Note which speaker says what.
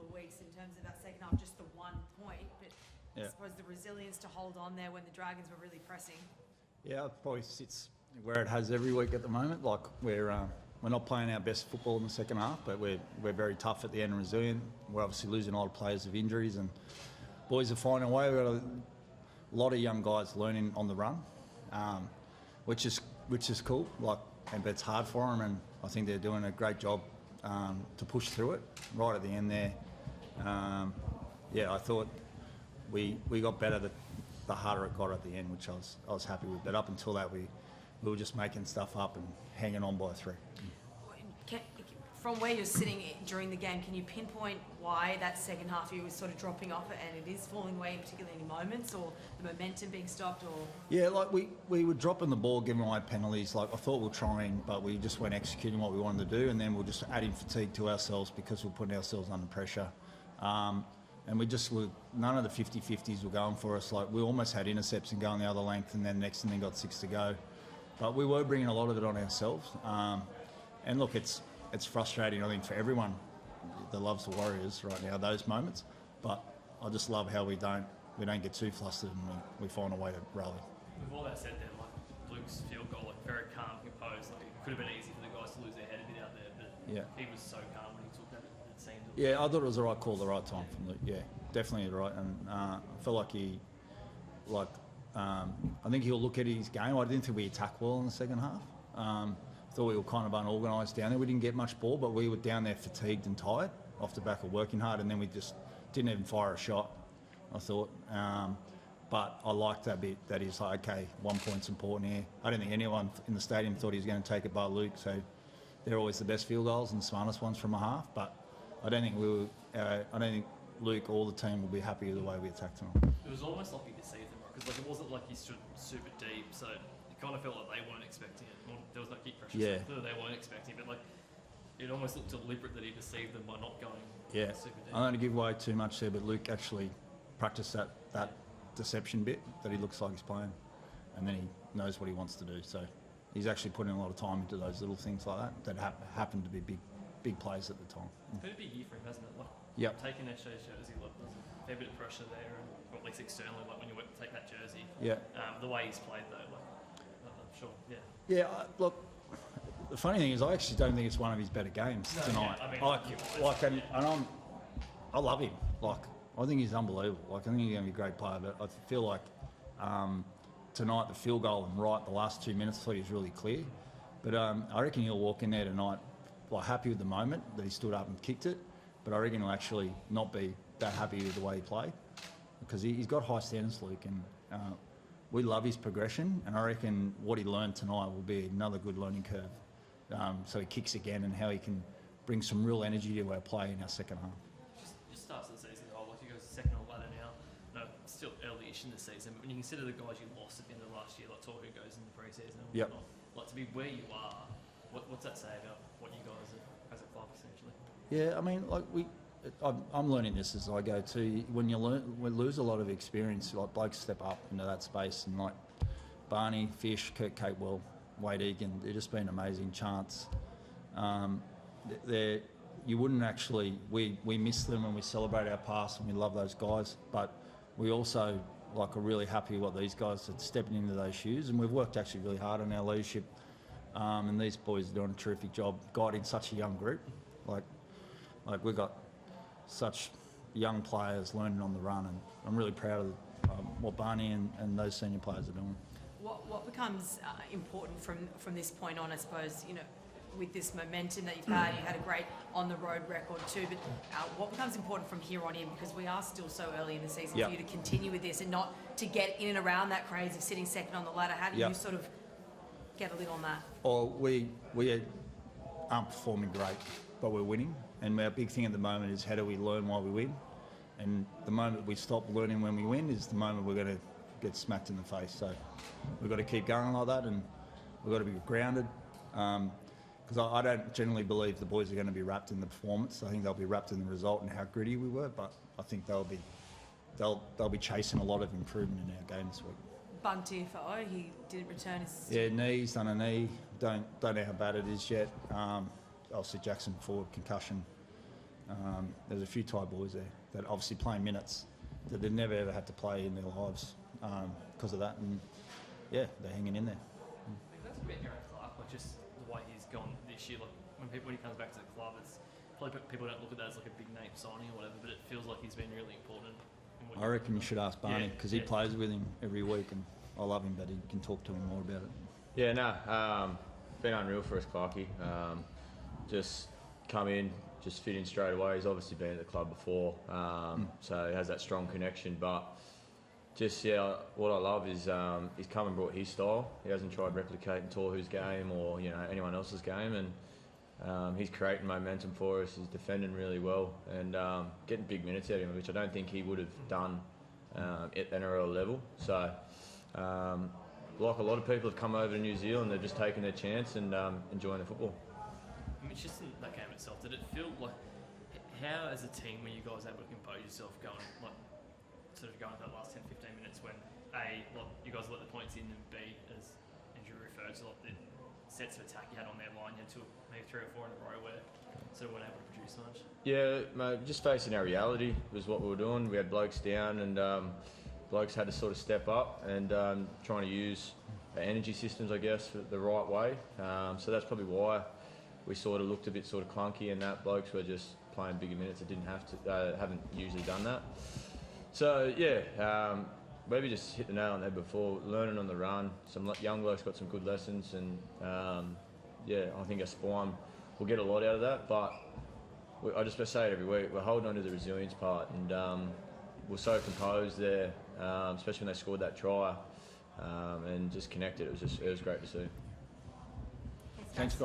Speaker 1: of weeks in terms of that second half, just the 1 point, but I suppose the resilience to hold on there when the Dragons were really pressing.
Speaker 2: Yeah, it probably sits where it has every week at the moment. Like we're not playing our best football in the second half, but we're very tough at the end and resilient. We're obviously losing a lot of players of injuries, and boys are finding a way. We've got a lot of young guys learning on the run, which is cool. But it's hard for them, and I think they're doing a great job to push through it right at the end there. I thought we got better the harder it got at the end, which I was happy with. But up until that, we were just making stuff up and hanging on by 3.
Speaker 1: From where you're sitting during the game, can you pinpoint why that second half you was sort of dropping off and it is falling away, in particularly any moments, or the momentum being stopped? Or
Speaker 2: like we were dropping the ball, giving away penalties. Like I thought we were trying, but we just weren't executing what we wanted to do, and then we're just adding fatigue to ourselves because we're putting ourselves under pressure. And none of the 50-50s were going for us. Like we almost had intercepts and going the other length, and then next thing got 6 to go. But we were bringing a lot of it on ourselves. And look, it's frustrating, I think, for everyone that loves the Warriors right now, those moments. But I just love how we don't get too flustered and we find a way to rally.
Speaker 3: With all that said then, like Luke's field goal, like very calm, composed. Like it could have been easy for the guys to lose their head a bit out there, but he was so calm when he took that, it seemed.
Speaker 2: Yeah, I thought it was the right call, the right time from Luke. Yeah, definitely right. And I felt like I think he'll look at his game. I didn't think we attacked well in the second half. Thought we were kind of unorganised down there. We didn't get much ball, but we were down there fatigued and tired off the back of working hard, and then we just didn't even fire a shot, I thought. But I liked that bit, that he's like, okay, 1 point's important here. I don't think anyone in the stadium thought he was going to take it by Luke, so they're always the best field goals and the smartest ones from a half, but I don't think Luke or the team will be happy with the way we attacked them.
Speaker 3: It was almost like he deceived them, right? Because like, it wasn't like he stood super deep, so it kind of felt like they weren't expecting it. Well, there was no kick pressure, so they weren't expecting it, but like it almost looked deliberate that he deceived them by not going super deep.
Speaker 2: I don't want to give away too much there, but Luke actually practiced that deception bit that he looks like he's playing, and then he knows what he wants to do. So he's actually putting a lot of time into those little things like that happened to be big plays at the time.
Speaker 3: It's been a big year for him, hasn't it? Like taking that jersey, there's a fair bit of pressure there, and or at least externally, like when you take that jersey. The way he's played though, like I'm sure.
Speaker 2: Look, the funny thing is, I actually don't think it's one of his better games tonight. I love him. Like, I think he's unbelievable. Like, I think he's going to be a great player. But I feel like tonight the field goal and the last 2 minutes, I thought he was really clear. But I reckon he'll walk in there tonight, like, happy with the moment that he stood up and kicked it. But I reckon he'll actually not be that happy with the way he played, because he's got high standards, Luke, and we love his progression. And I reckon what he learned tonight will be another good learning curve. So he kicks again, and how he can bring some real energy to our play in our second half.
Speaker 3: Just starts the season whole, like he goes second on the ladder now. No, still early-ish in the season, but when you consider the guys you lost at the end of last year, like Torhu goes in the pre-season and whatnot, like to be where you are, what's that say about what you guys are as a club essentially?
Speaker 2: Yeah, I mean, like I'm learning this as I go too. When we lose a lot of experience, like blokes step up into that space, and like Barney, Fish, Kurt Capewell, Wade Egan, they've just been amazing chants. You wouldn't actually, we miss them and we celebrate our past and we love those guys, but we also are really happy what these guys are stepping into those shoes, and we've worked actually really hard on our leadership, and these boys are doing a terrific job guiding such a young group. Like we've got such young players learning on the run, and I'm really proud of what Barney and those senior players are doing.
Speaker 1: What becomes important from this point on, I suppose, with this momentum that you had a great on-the-road record too, but what becomes important from here on in, because we are still so early in the season, for you to continue with this and not to get in and around that craze of sitting second on the ladder? How do you sort of get a lid on that?
Speaker 2: Well, we aren't performing great, but we're winning, and our big thing at the moment is how do we learn while we win, and the moment we stop learning when we win is the moment we're going to get smacked in the face. So we've got to keep going like that, and we've got to be grounded, because I don't generally believe the boys are going to be wrapped in the performance. I think they'll be wrapped in the result and how gritty we were, but I think they'll be chasing a lot of improvement in our game this week.
Speaker 1: Bunty, he didn't return his...
Speaker 2: Yeah, he's done a knee. Don't know how bad it is yet. Obviously Jackson forward, concussion. There's a few Thai boys there that obviously playing minutes that they've never ever had to play in their lives because of that, and yeah, they're hanging in there.
Speaker 3: That's a bit Aaron Clark, like just the way he's gone this year. Like when he comes back to the club, it's probably people don't look at that as like a big name signing or whatever, but it feels like he's been really important.
Speaker 2: I reckon you should ask Barney because he
Speaker 3: yeah.
Speaker 2: plays with him every week, and I love him, but he can talk to him more about it.
Speaker 4: Yeah, no, been unreal for us, Clarkie. Just come in, just fit in straight away. He's obviously been at the club before, so he has that strong connection. But just what I love is he's come and brought his style. He hasn't tried replicating Tohu's game or anyone else's game, and he's creating momentum for us. He's defending really well and getting big minutes out of him, which I don't think he would have done at NRL level. So. Like a lot of people have come over to New Zealand, they've just taken their chance and enjoying the football.
Speaker 3: I mean, it's just in that game itself. Did it feel like how, as a team, were you guys able to compose yourself going for that last 10-15 minutes when you guys let the points in, and B, as Andrew referred to, like the sets of attack you had on their line, you had maybe 3 or 4 in a row where sort of weren't able to produce much. Yeah,
Speaker 4: mate, just facing our reality was what we were doing. We had blokes down and. Blokes had to sort of step up and trying to use our energy systems, I guess, the right way. So that's probably why we sort of looked a bit sort of clunky, and that blokes were just playing bigger minutes that didn't have to, haven't usually done that. So yeah, Webby just hit the nail on the head before. Learning on the run, some young blokes got some good lessons, and I think our spine will get a lot out of that. But I just say it every week, we're holding on to the resilience part, and we're so composed there. Especially when they scored that try and just connected. It was great to see.
Speaker 2: Thanks, guys.